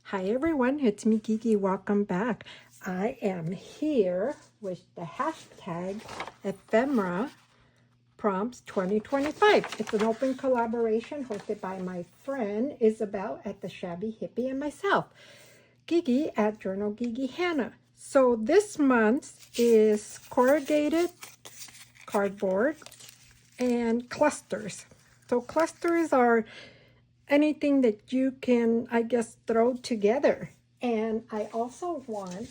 Hi everyone, it's me Kiki. Welcome back. I am here with the hashtag ephemera prompts 2025. It's an open collaboration hosted by my friend Isabel at the Shabby Hippie and myself, Gigi at Journal Gigi Hannah. So this month is corrugated cardboard and clusters. So clusters are anything that you can, I guess, throw together. And I also want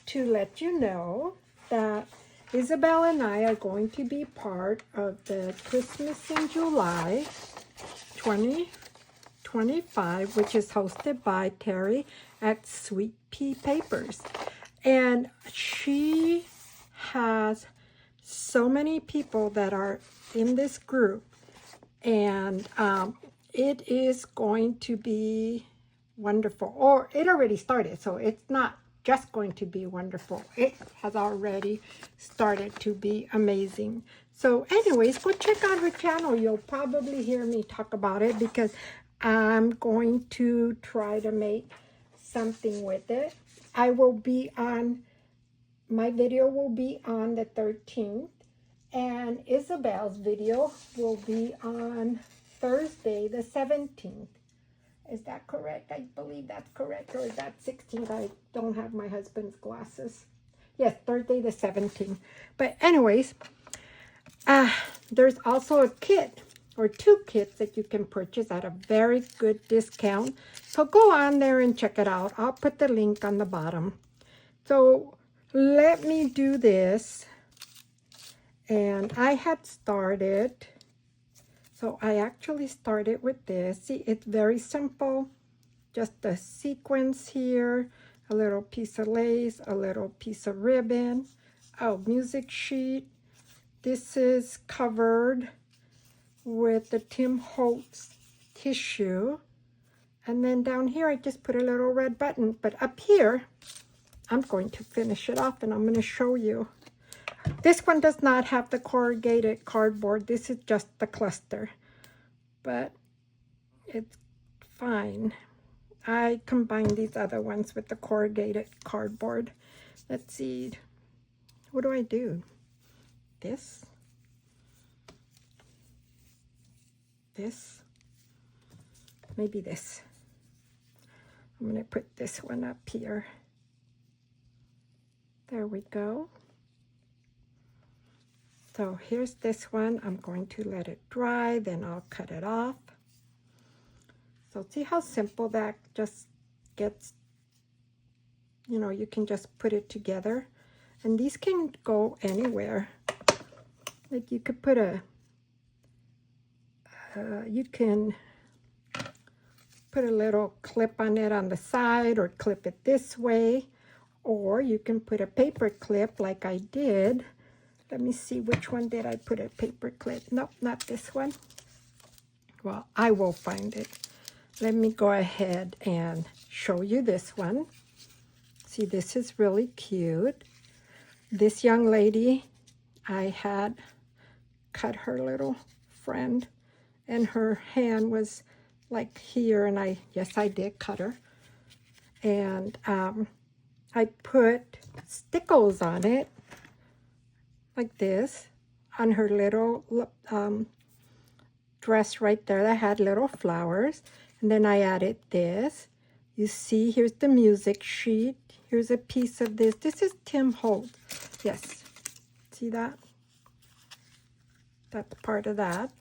to let you know that Isabel and I are going to be part of the Christmas in July 2025, which is hosted by Teri at Sweet Pea Papers. And she has so many people that are in this group, and it is going to be wonderful. Or it already started, so it's not just going to be wonderful. It has already started to be amazing. So anyways, go check out her channel. You'll probably hear me talk about it because I'm going to try to make something with it. I will be on, my video will be on the 13th, and Isabel's video will be on Thursday the 17th. Is that correct? I believe that's correct. Or is that 16th? I don't have my husband's glasses. Yes, Thursday the 17th. But anyways, there's also a kit or two kits that you can purchase at a very good discount. So go on there and check it out. I'll put the link on the bottom. So let me do this. And I had started, so I actually started with this. See, it's very simple. Just a sequence here, a little piece of lace, a little piece of ribbon, a music sheet. This is covered with the Tim Holtz tissue. And then down here, I just put a little red button. But up here, I'm going to finish it off and I'm going to show you. This one does not have the corrugated cardboard. This is just the cluster, but it's fine. I combined these other ones with the corrugated cardboard. Let's see. What do I do? This? This? Maybe this. I'm going to put this one up here. There we go. So here's this one. I'm going to let it dry, then I'll cut it off. So see how simple that just gets, you know, you can just put it together. And these can go anywhere. Like you could put you can put a little clip on it on the side or clip it this way. Or you can put a paper clip like I did. Let me see, which one did I put a paper clip? Nope, not this one. Well, I will find it. Let me go ahead and show you this one. See, this is really cute. This young lady, I had cut her little friend, and her hand was like here, and yes, I did cut her. And I put stickles on it, like this, on her little dress right there that had little flowers. And then I added this. You see, here's the music sheet. Here's a piece of this. This is Tim Holtz. Yes. See that? That's part of that.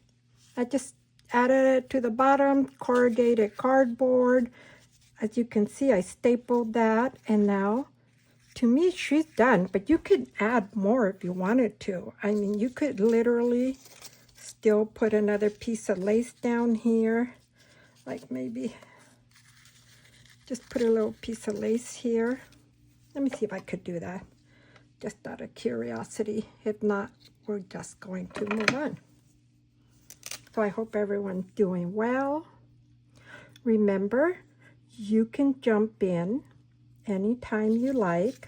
I just added it to the bottom, corrugated cardboard. As you can see, I stapled that. And now, to me, she's done, but you could add more if you wanted to. I mean, you could literally still put another piece of lace down here. Like maybe just put a little piece of lace here. Let me see if I could do that, just out of curiosity. If not, we're just going to move on. So I hope everyone's doing well. Remember, you can jump in anytime you like.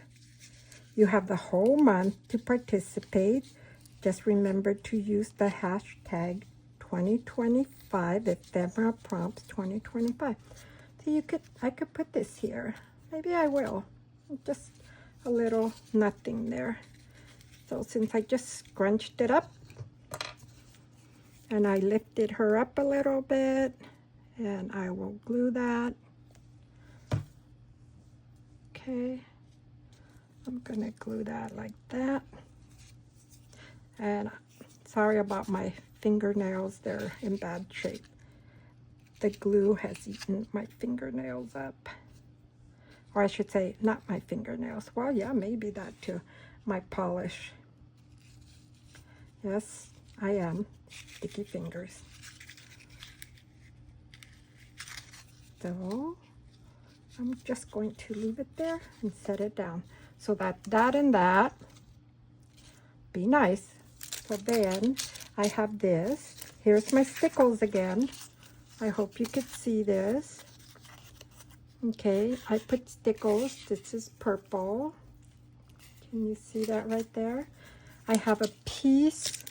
You have the whole month to participate. Just remember to use the hashtag 2025 ephemera prompts 2025. So I could put this here. Maybe I will. Just a little nothing there. So since I just scrunched it up and I lifted her up a little bit, and I will glue that. Okay, I'm gonna glue that like that. And sorry about my fingernails, they're in bad shape. The glue has eaten my fingernails up. Or I should say, not my fingernails. Well, yeah, maybe that too. My polish. Yes, I am. Sticky fingers. So, I'm just going to leave it there and set it down. So that and that be nice. So then, I have this. Here's my stickles again. I hope you could see this. Okay, I put stickles. This is purple. Can you see that right there? I have a piece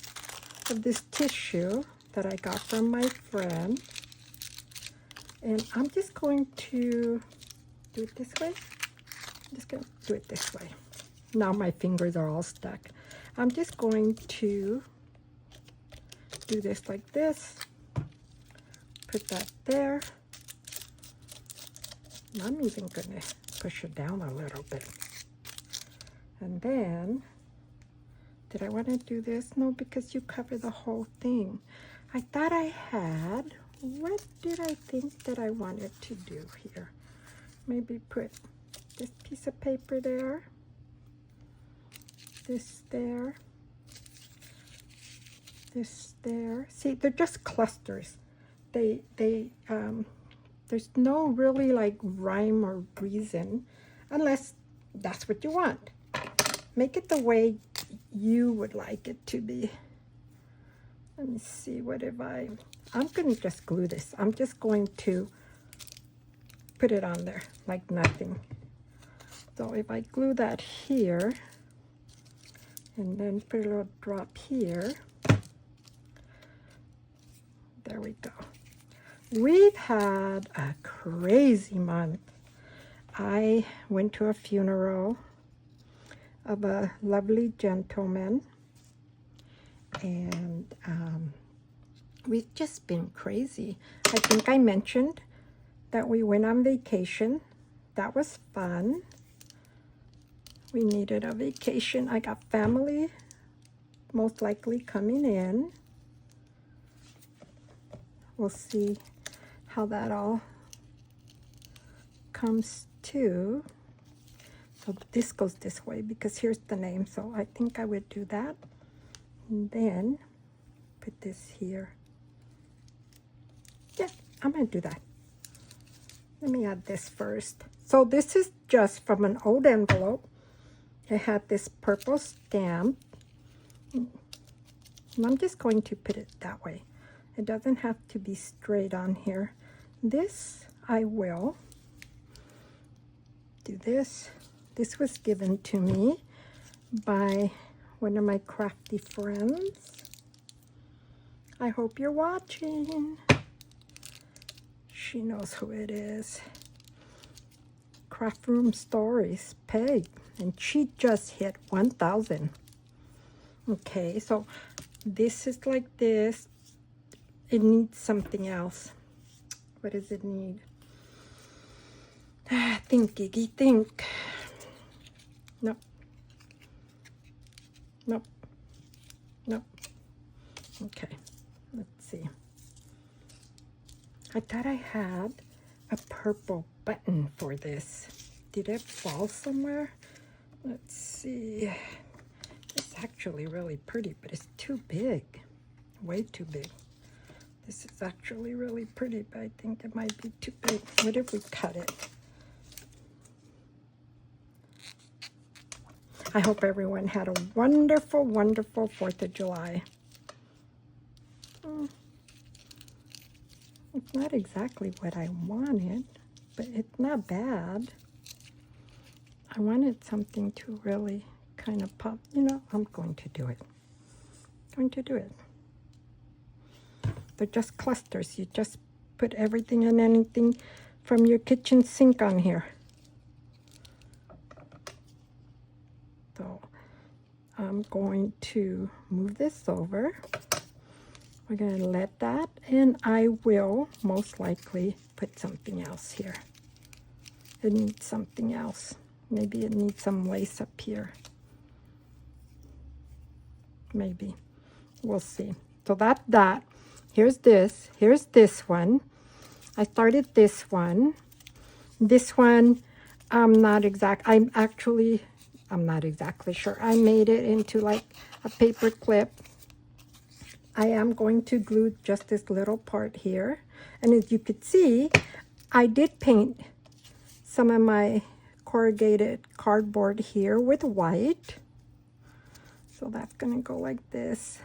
of this tissue that I got from my friend. And I'm just going to do it this way. I'm just going to do it this way. Now my fingers are all stuck. I'm just going to do this like this. Put that there. I'm even going to push it down a little bit. And then, did I want to do this? No, because you cover the whole thing. I thought I had, what did I think that I wanted to do here? Maybe put this piece of paper there, this there, this there. See, they're just clusters. There's no really like rhyme or reason, unless that's what you want. Make it the way you would like it to be. Let me see, I'm going to just glue this. I'm just going to put it on there like nothing. So if I glue that here, and then put a little drop here, there we go. We've had a crazy month. I went to a funeral of a lovely gentleman, and we've just been crazy. I think I mentioned that we went on vacation. That was fun. We needed a vacation. I got family most likely coming in. We'll see how that all comes to. So this goes this way because here's the name. So I think I would do that. And then put this here. Yeah, I'm going to do that. Let me add this first. So this is just from an old envelope. It had this purple stamp. And I'm just going to put it that way. It doesn't have to be straight on here. This, I will do this. This was given to me by one of my crafty friends. I hope you're watching. She knows who it is. Craft Room Stories, Peg. And she just hit 1,000. Okay, so this is like this. It needs something else. What does it need? Think, Giggy, think. Nope. Nope. Nope. Okay, let's see. I thought I had a purple button for this. Did it fall somewhere? Let's see. It's actually really pretty, but it's too big. Way too big. This is actually really pretty, but I think it might be too big. What if we cut it? I hope everyone had a wonderful, wonderful 4th of July. It's not exactly what I wanted, but it's not bad. I wanted something to really kind of pop. You know, I'm going to do it. Going to do it. They're just clusters. You just put everything and anything from your kitchen sink on here. So I'm going to move this over. We're going to let that, and I will most likely put something else here. It needs something else. Maybe it needs some lace up here. Maybe. We'll see. So that's that. Here's this. Here's this one. I started this one. This one, I'm not exactly sure. I made it into like a paper clip. I am going to glue just this little part here. And as you could see, I did paint some of my corrugated cardboard here with white. So that's going to go like this.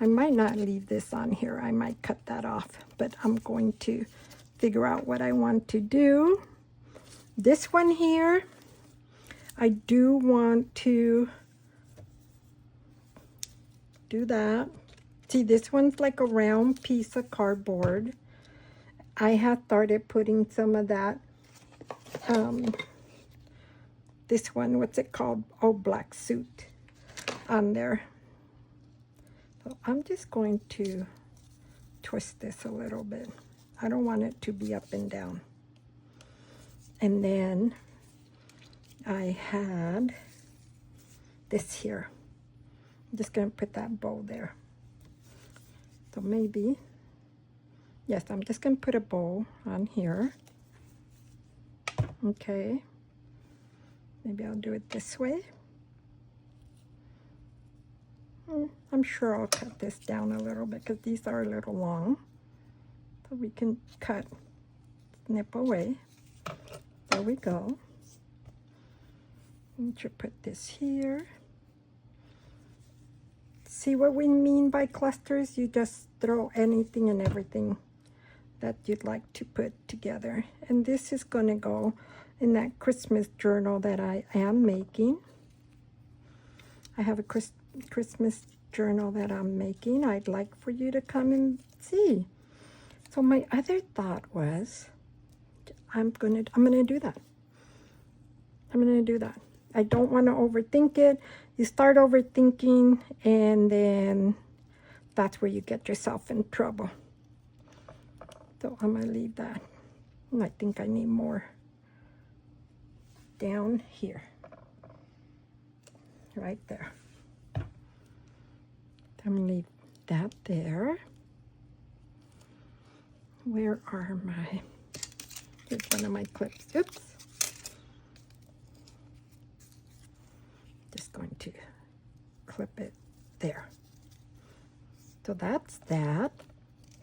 I might not leave this on here. I might cut that off, but I'm going to figure out what I want to do. This one here, I do want to do that. See, this one's like a round piece of cardboard. I have started putting some of that, this one, what's it called? Oh, black suit on there. So I'm just going to twist this a little bit. I don't want it to be up and down. And then I had this here. I'm just going to put that bow there. So maybe, yes, I'm just going to put a bow on here. Okay. Maybe I'll do it this way. I'm sure I'll cut this down a little bit because these are a little long. So we can cut, snip away. There we go. You should put this here. See what we mean by clusters? You just throw anything and everything that you'd like to put together. And this is going to go in that Christmas journal that I am making. I have a Christmas journal that I'm making. I'd like for you to come and see. So my other thought was, I'm gonna do that. I'm gonna do that. I don't want to overthink it. You start overthinking, and then that's where you get yourself in trouble. So I'm gonna leave that. And I think I need more down here, right there. I'm gonna leave that there. Where are my, here's one of my clips. Oops. Just going to clip it there. So that's that.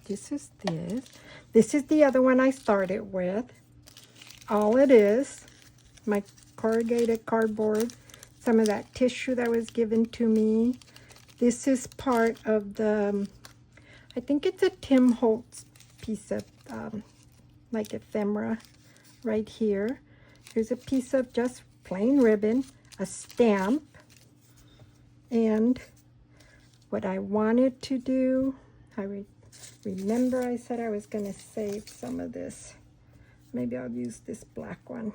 This is this. This is the other one I started with. All it is, my corrugated cardboard, some of that tissue that was given to me. This is part of the, I think it's a Tim Holtz piece of like ephemera right here. Here's a piece of just plain ribbon, a stamp, and what I wanted to do, remember I said I was going to save some of this. Maybe I'll use this black one.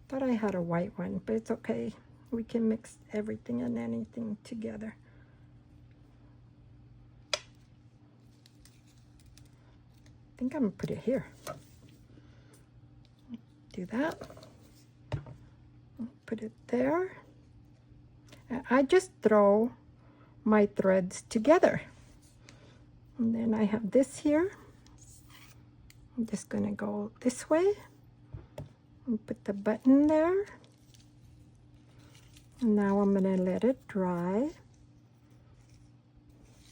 Thought I had a white one, but it's okay. We can mix everything and anything together. I think I'm gonna put it here. Do that. Put it there. And I just throw my threads together. And then I have this here. I'm just gonna go this way and put the button there. And now I'm gonna let it dry.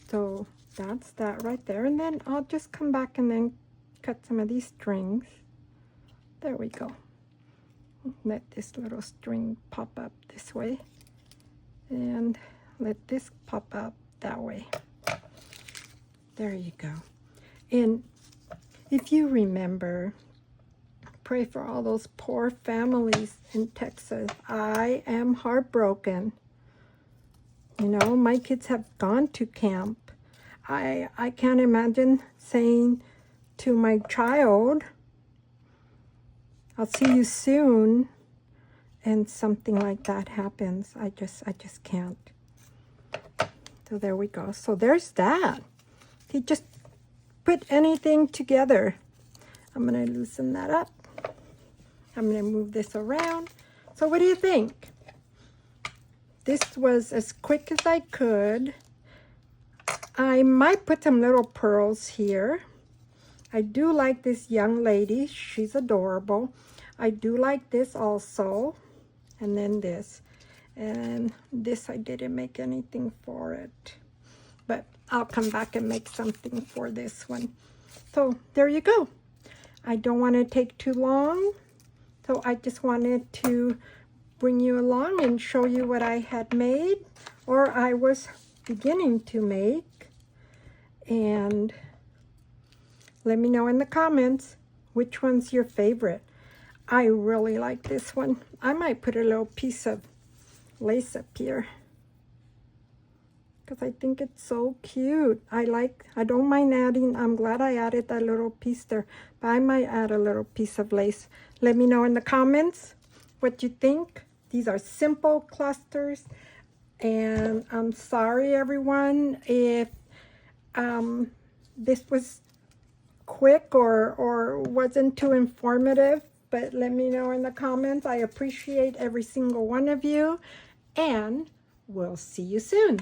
So that's that right there. And then I'll just come back and then cut some of these strings. There we go. Let this little string pop up this way. And let this pop up that way. There you go. And if you remember, pray for all those poor families in Texas. I am heartbroken. You know, my kids have gone to camp. I can't imagine saying to my child, I'll see you soon, and something like that happens. I just can't. So there we go. So there's that. He just put anything together. I'm gonna loosen that up. I'm gonna move this around. So what do you think? This was as quick as I could. I might put some little pearls here. I do like this young lady. She's adorable. I do like this also. And then this. And this I didn't make anything for it. But I'll come back and make something for this one. So there you go. I don't want to take too long. So I just wanted to bring you along and show you what I had made, or I was beginning to make. And let me know in the comments which one's your favorite. I really like this one. I might put a little piece of lace up here because I think it's so cute. I don't mind adding, I'm glad I added that little piece there, but I might add a little piece of lace. Let me know in the comments what you think. These are simple clusters, and I'm sorry everyone if this was quick or wasn't too informative, but let me know in the comments. I appreciate every single one of you, and we'll see you soon.